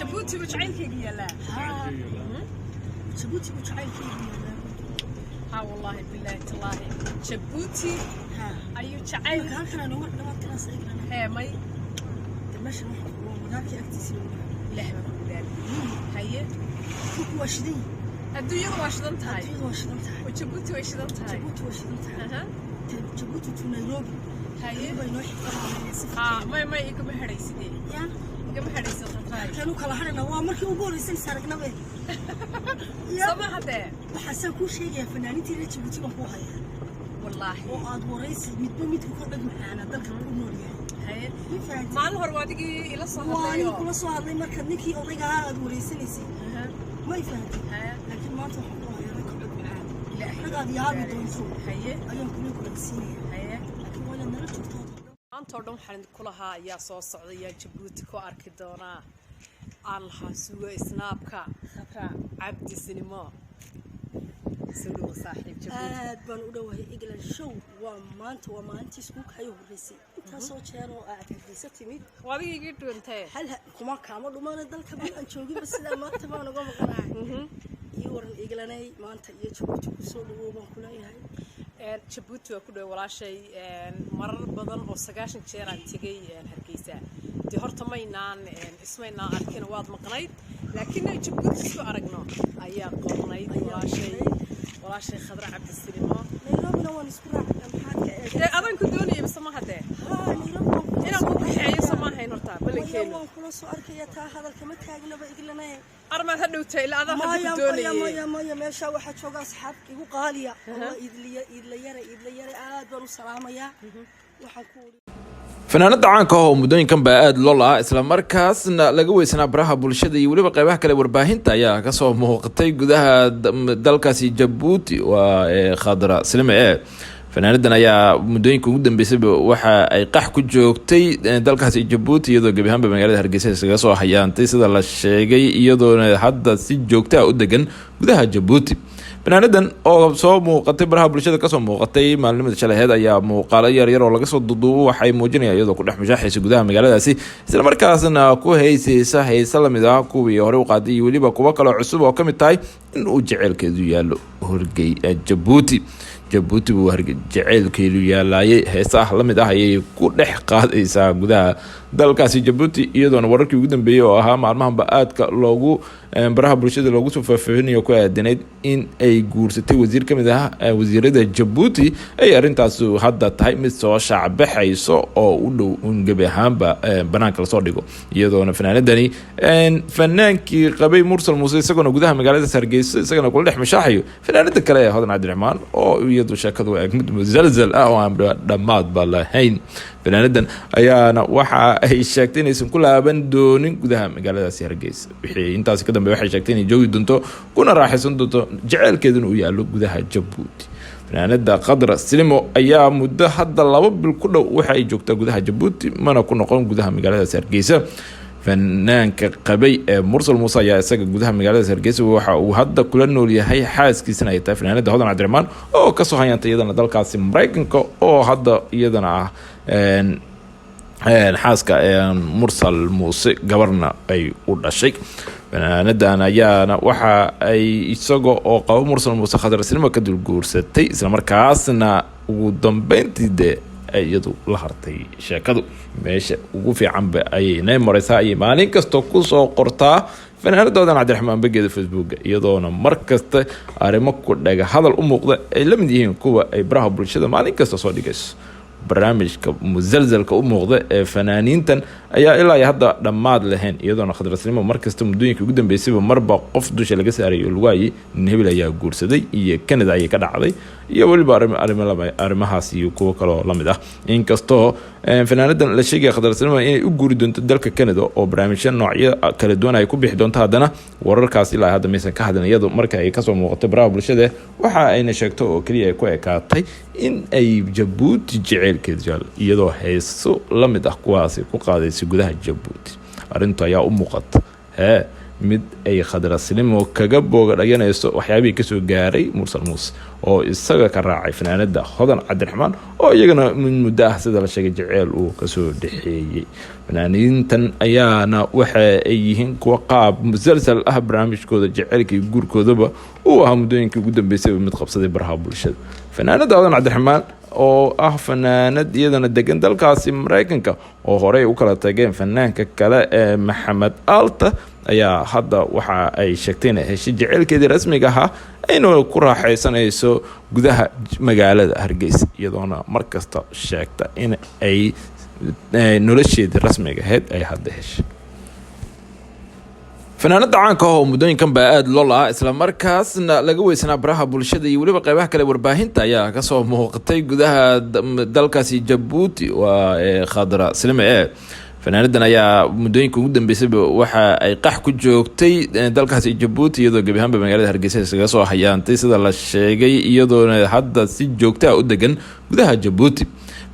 جبوتي وجعلك يلا جبوتي وجعلك يلا ها والله بالله تالله جبوتي ها ايو جعل كان كان نور دمات كان سيغنا هي ماي ماشي وداك اكتسي لا هي كوكو واشدين الدنيا واشدن تاي وجبوتي واشدن تاي جبوتي تو نيروبي هي بينو ها ما يكم هريسدي يا كم هريسد تاي كانوا kala harana waa markii ugu horeysay saragnaba سمحتي وحسن كل شيء يا فنانتي لا جبتي ما هو هيا والله وعاد وريس ميد كل معانا دلك كل هي ما الهر وادقي الى صهر وانا كل صهر لي marka ninkii odayga aad wareysanaysi ma ifahantay laakiin maanta waxa uu yahay kul macaan ila xaqad yaabi doonto haye ayaan kula siinaya haye laakiin wala nala joogto maanta oo dhan waxaan ku lahaa ayaa soo socday Djibouti ku arki doonaa الله سوى سنابكا خطرة عبد السينما سلو صاحب جبوتي بنقوله إجلا شو وما أنت سكوك هاي هرسي أنت صوت شانو أعتقد تميد وابي يجيت وانت هل كمان كامل وما ندل كمان أنشوفي بس لا ما تبغى نقوم قناع يورن إجلا ناي ما أنت يجبوتي بسولو وما كلها هاي Djibouti waa ku dhow walaashay marar badan oo 9 jeer aan tagay Hargeysa tii horta maynaan ismaynaan arkin waad maqnayd laakiin Djibouti soo aragno ayaa qornayd walaashay Khadra Cabdi Silimo Nairobi waan isku raacay maxaad adan ku doonayay bas ma hadee Nairobi ina ku bixiyay samahayn horta balankeena waan kula soo arkay taa hadalka ma taagnaba iglanay armaad hadhowtay ilaa adan ku doonayay maya meesha waxa jooga asxaab igu qaaliya idla yara aad baan u salaamaya waxaan ku fanaanada caanka oo mudooyinkan baa aad loo lahaa isla markaasna laga weysanaa baraha bulshada iyo waliba qaybaha kale warbaahinta ayaa ka soo muuqatay gudaha dalkaasi Djibouti waa Khadra Silime fanaanadan ayaa mudooyinka ugu dambeysay waxa ay qax ku joogtay dalkaasi Djibouti iyadoo gabi ahaan magaalada Hargeysa isaga soo hayaantay sida la sheegay iyadoo hadda si joogto ah u degan gudaha Djibouti fanaanadan oo soo muuqatay baraha bulshada ka soo muuqatay maalinimada shaleed ayaa muuqaalo yar oo laga soo duduubo waxay muujinayaan iyadoo ku dhex mushaaxaysa gudaha magaaladaasi isla markaasna ku heeysa lamid ah kuwii hore u qaaday waliba kuwa kale cusub oo kamid tahay in uu jaceelkeedu yaalo horgey Djibouti buu jaceelkeedu yaalaayay heesaha lamid ah ayay ku dhex qaadaysaa gudaha dalkaasi Djibouti iyadoo wararkii ugu dambeeyay oo ahaa maalmahan aadka loogu baraha bulshada loogu soo faahfaahinayo ku aadanayd in ay guursatay wasiir kamid ah wasiirada Djibouti ay arintaas hadda tahay mid soo shacbaxayso oo u dhow gabi ahaanba banaanka la soo dhigo iyadoo fanaanadani fanaankii qabay Mursal Muuse isagoo gudaha magaalada Hargeysa isagoo kula dhex mashaaxayo fanaanada kale ee Hodan Cabdiraxmaan oo iyadu sheekadu ay mid musalsal ah oo aan dhamaad balahayn fanaanadan ayaana waxa ay sheegtay inaysan ku laaban doonin gudaha magaaladaasi Hargeysa wixii intaas ka dambeeyay waxay sheegtay inay joogi doonto kuna raaxaysan doonto jaceelkeeduna uu yaalo gudaha Djibouti fanaanada Khadra Silimo ayaa muddo hadda 2 bil ku dhow waxa ay joogtaa gudaha Djibouti mana ku noqon gudaha magaaladaasi Hargeysa fanaanka qabay Mursal Muuse ayaa isaga gudaha magaalada Hargeysa waxa uu hadda kula nool yahay xaaskiisana ay tahay fanaanada Hodan Cabdiraxmaan oo ka soo hayantay iyadana dalkaasi Mareykanka oo hadda iyadana ah xaaska Mursal Muuse gabarna ay u dhashay fanaanadan ayaana waxa ay isaga oo qabo Mursal Muuse Khadra Silimo ka dul guursatay isla markaasna ugu dambeyntii iyadu la hartay sheekadu meesha ugu fiican ba ay maraysaa ay maalin kasta ku soo qortaa fanaanadoodan Cabdiraxmaan bageeda Facebook iyadoona markasta arimo ku dhaga hadal u muuqda ay la mid yihiin kuwa ay baraha bulshada maalin kasta soo dhigayso barnaamijka musalsalka u muuqda ee fanaaniintan ayaa ilaa hadda dhamaad lahayn iyadoona Khadra Silimo markasta mudooyinka ugu dambeysay marba qof dusha laga saarayo lugaay hebel ayaa guursaday iyo Canada ay ka dhacday iyo waliba arrimahaas iyo kuwa kale la mid ah inkastoo fanaanadan la sheegay Khadra Silimo inay u guuri doonto dalka Canada oo barnaamijyo noocyo kala duwan ay ku bixi doonto haddana wararkaas ilaa hadda maysan ka hadlan iyadoo marka ay ka soo muuqatay baraha bulshada waxa ayna sheegto oo kaliya ay ku ekaatay in ay Djibouti jaceelkeedu iyadoo heeso la mid ah kuwaas ku qaadaysa gudaha Djibouti arinta ayaa u muuqata mid ay Khadra Silimo kaga booga dhayanayso waxyaabihii kasoo gaaray Mursal Muuse oo isaga ka raacay fanaanada Hodan Cabdiraxmaan oo iyagana muddo ah sida la sheegay jaceyl uu kasoo dhaxeeyay fanaaniintan ayaana waxa ay yihiin kuwa qaab musalsal ah barnaamijkooda jaceylka guurkoodaba uu ahaa muddooyinkii ugu dambeysay mid qabsaday baraha bulshada fanaanada Hodan Cabdiraxmaan oo ah fanaanad iyadana degan dalkaasi Mareykanka oo horey u kala tageen fanaanka kale ee Maxamed Alta ayaa hadda waxa ay sheegtay in heshiis jaceylkeedii rasmiga ah inuu ku raaxaysanayso gudaha magaalada Hargeysa iyadoona markasta sheegta in ay nolosheedii rasmiga ahayd ay hadda heshay fanaanada caanka oo muddooyinkan baa aad loo lahaa isla markaasna laga weysanaa baraha bulshada iyo weliba qaybaha kale warbaahinta ayaa kasoo muuqatay gudaha dalkaasi Jabuuti waa Khadra Silimo fanaanadan ayaa muddooyinka ugu dambeysay waxa ay qax ku joogtay dalkaasi Jabuuti iyadoo gabi ahaanba magaalada Hargeysa isaga soo hayaantay sida la sheegay iyadoo hadda si joogto ah u degan gudaha Jabuuti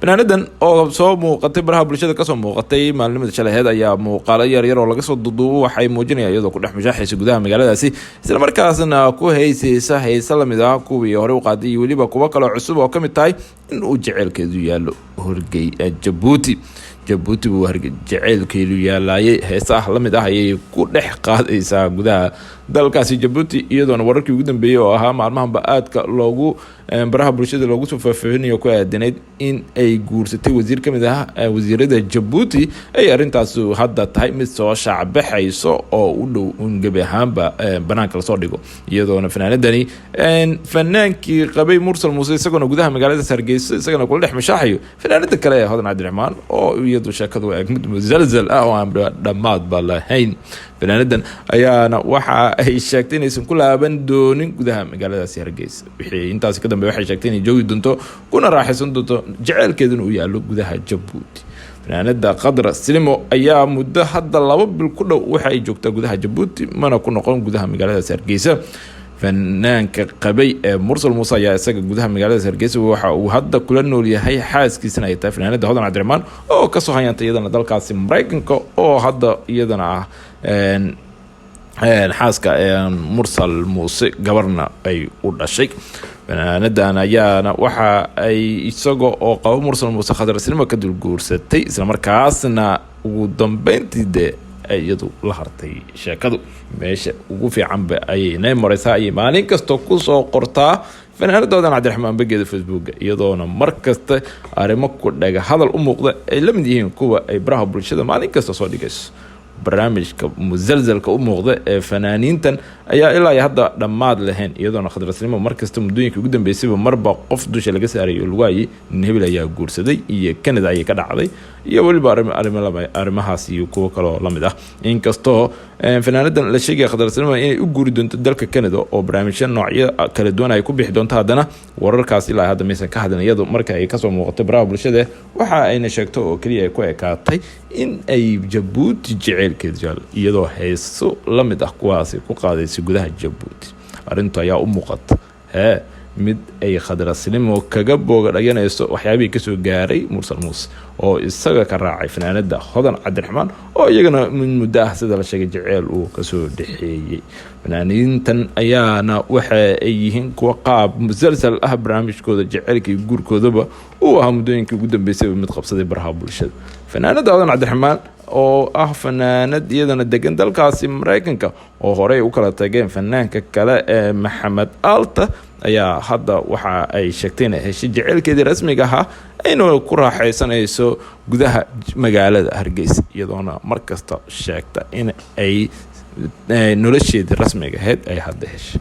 fanaanadan oo soo muuqatay baraha bulshada kasoo muuqatay maalinimada shaleed ayaa muuqaalo yar oo laga soo duduubo waxay muujinayaan iyadoo ku dhex mushaaxaysa gudaha magaaladaasi isla markaasna ku heysaysa lamid ah kuwii hore u qaaday weliba kuwa kale cusub oo kamid tahay in uu jaceylkeedu yaalo horgey Jabuuti buu jaceylkeedu yaalay heesaha lamid ah ayay ku dhex qaadaysaa gudaha dalkaasi Jabuuti iyadoona wararkii ugu dambeeyay oo ahaa maalmahanba aadka loogu baraha bulshada loogu soo faahfaahinayo ku aadanayd in ay guursatay wasiir kamid ah wasiirada Jabuuti ay arintaas hadda tahay mid soo shacbaxayso oo u dhow gabi ahaanba banaanka la soo dhigo iyadoona fanaanadani fanaankii qabay Mursal Muuse isagoo gudaha magaalada Hargeysa isagoo kula dhex mashaaxayo fanaanada kale ee Hodan Cabdiraxmaan oo iyadu sheekadu ay mid musalsal ah oo aan dhamaad ba lahayn fanaanadan ayaana waxa ay sheegtay inaysan ku laaban doonin gudaha magaaladaasi Hargeysa wixii intaas ka dambeeyay waxay sheegtay inay joogi doonto kuna raaxaysan doonto jaceylkeeduna uu yaalo gudaha Jabuuti fanaanada Khadra Silimo ayaa muddo hadda 2 bil ku dhow waxa ay joogtaa gudaha Jabuuti mana ku noqon gudaha magaaladaasi Hargeysa fanaanka qabay Mursal Muuse ayaa isaga gudaha magaalada Hargeysa waxa uu hadda kula nool yahay xaaskiisana ay tahay fanaanada Hodan Cabdiraxmaan oo ka soo hayantay iyadana dalkaasi Mareykanka oo hadda iyadana ah xaaska Mursal Muuse gabarna ay u dhashay fanaanadan ayaana waxa ay isaga oo qabo Mursal Muuse Khadra Silimo ka dul guursatay isla markaasna ugu dambeyntii iyadu la hartay sheekadu meesha ugu fiican ba ay maraysaa ay maalin kasta ku soo qortaa fanaanada Hodan Cabdiraxmaan bageeda Facebook iyadoona markasta arimo ku dhaga hadal u muuqda ay la mid yihiin kuwa ay baraha bulshada maalin kasta soo dhigayso barnaamijka musalsalka u muuqda ee fanaaniintan ayaa ilaa hadda dhamaad lahayn iyadoona Khadra Silimo markasta muddooyinka ugu dambeysay marba qof dusha laga saarayo lugaay hebel ayaa guursaday iyo Canada ay ka dhacday iyo waliba arrimahaas iyo kuwa kale la mid ah inkastoo fanaanadan la sheegay Khadra Silimo inay u guuri doonto dalka Canada oo barnaamijyo noocyo kala duwan ay ku bixi doonto haddana wararkaas ilaa hadda maysan ka hadlan iyadoo marka ay kasoo muuqatay baraha bulshada waxa ayna sheegto oo kaliya ay ku ekaatay in ay Jabuuti jaceylkeedu iyadoo heeso la mid ah kuwaasi ku qaadaysa gudaha Jabuuti arintu ayaa u muuqata mid ay Khadra Silimo kaga booga dhayanayso waxyaabihii kasoo gaaray Mursal Muuse oo isaga ka raacay fanaanada Hodan Cabdiraxmaan oo iyagana muddo ah sida la sheegay jaceyl uu kasoo dhaxeeyay fanaaniintan ayaana waxa ay yihiin kuwa qaab musalsal ah barnaamijkooda jaceylka guurkoodaba uu ahaa muddooyinkii ugu dambeysay mid qabsaday baraha bulshada fanaanada Hodan Cabdiraxmaan oo ah fanaanad iyadana degan dalkaasi Mareykanka oo horey u kala tageen fanaanka kale ee Maxamed Alta ayaa hadda waxa ay sheegtay in heshiis jaceylkeedii rasmiga ah inuu ku raaxaysanayso gudaha magaalada Hargeysa iyadoona markasta sheegta in ay nolosheedii rasmiga ahayd ay hadda heshay